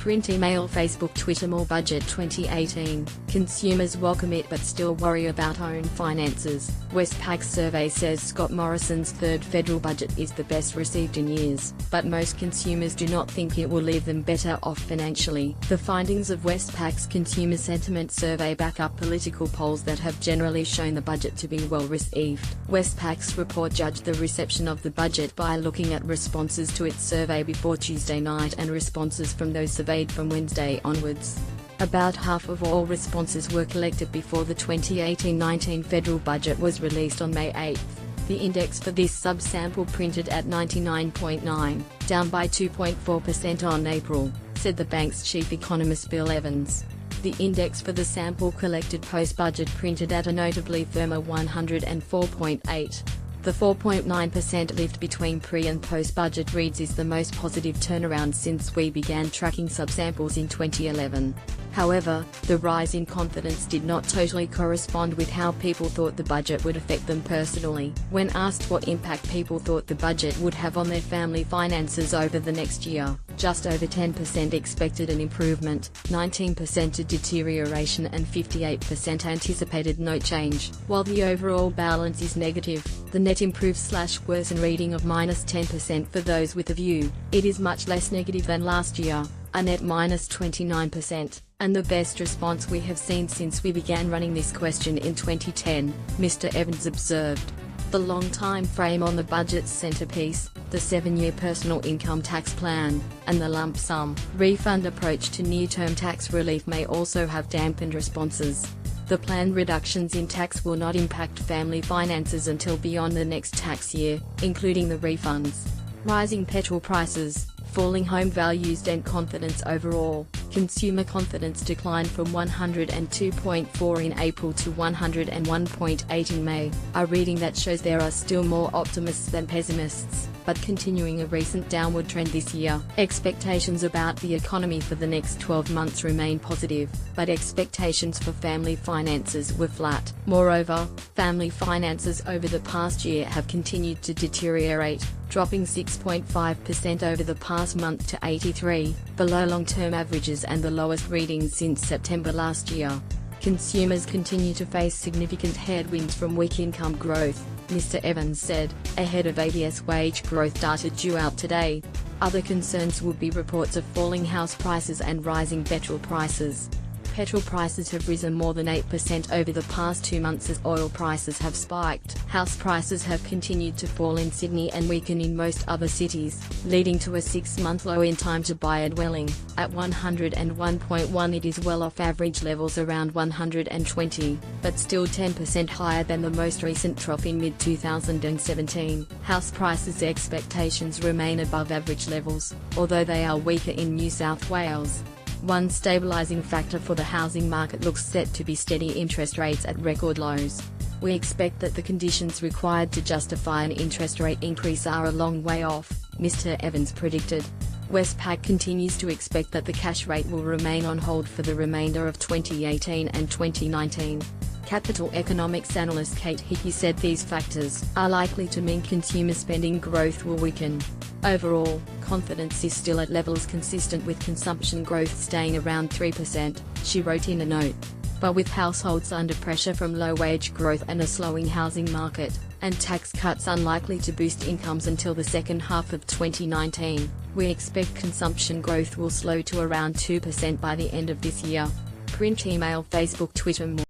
Print, email, Facebook, Twitter. More budget 2018. Consumers welcome it but still worry about own finances. Westpac survey says Scott Morrison's third federal budget is the best received in years, but most consumers do not think it will leave them better off financially. The findings of Westpac's consumer sentiment survey back up political polls that have generally shown the budget to be well received. Westpac's report judged the reception of the budget by looking at responses to its survey before Tuesday night and responses from those surveyed from Wednesday onwards. About half of all responses were collected before the 2018-19 federal budget was released on May 8. The index for this subsample printed at 99.9, down by 2.4% on April, said the bank's chief economist Bill Evans. The index for the sample collected post-budget printed at a notably firmer 104.8. The 4.9% lift between pre- and post-budget reads is the most positive turnaround since we began tracking subsamples in 2011. However, the rise in confidence did not totally correspond with how people thought the budget would affect them personally. When asked what impact people thought the budget would have on their family finances over the next year, just over 10% expected an improvement, 19% a deterioration and 58% anticipated no change. While the overall balance is negative, the net improve/worsen reading of -10% for those with a view, it is much less negative than last year, a net -29%, and the best response we have seen since we began running this question in 2010, Mr. Evans observed. The long time frame on the budget's centerpiece, the 7-year personal income tax plan, and the lump sum refund approach to near-term tax relief may also have dampened responses. The planned reductions in tax will not impact family finances until beyond the next tax year, including the refunds. Rising petrol prices, falling home values and confidence overall. Consumer confidence declined from 102.4 in April to 101.8 in May, a reading that shows there are still more optimists than pessimists, but continuing a recent downward trend this year. Expectations about the economy for the next 12 months remain positive, but expectations for family finances were flat. Moreover, family finances over the past year have continued to deteriorate, dropping 6.5% over the past month to 83, below long-term averages and the lowest readings since September last year. Consumers continue to face significant headwinds from weak income growth, Mr. Evans said, ahead of ABS wage growth data due out today. Other concerns would be reports of falling house prices and rising petrol prices. Petrol prices have risen more than 8% over the past 2 months as oil prices have spiked. House prices have continued to fall in Sydney and weaken in most other cities, leading to a 6-month low in time to buy a dwelling. At 101.1 it is well off average levels around 120, but still 10% higher than the most recent trough in mid-2017. House prices expectations remain above average levels, although they are weaker in New South Wales. One stabilising factor for the housing market looks set to be steady interest rates at record lows. We expect that the conditions required to justify an interest rate increase are a long way off, Mr. Evans predicted. Westpac continues to expect that the cash rate will remain on hold for the remainder of 2018 and 2019. Capital economics analyst Kate Hickey said these factors are likely to mean consumer spending growth will weaken. Overall, confidence is still at levels consistent with consumption growth staying around 3%, she wrote in a note. But with households under pressure from low wage growth and a slowing housing market, and tax cuts unlikely to boost incomes until the second half of 2019, we expect consumption growth will slow to around 2% by the end of this year. Print, email, Facebook, Twitter. More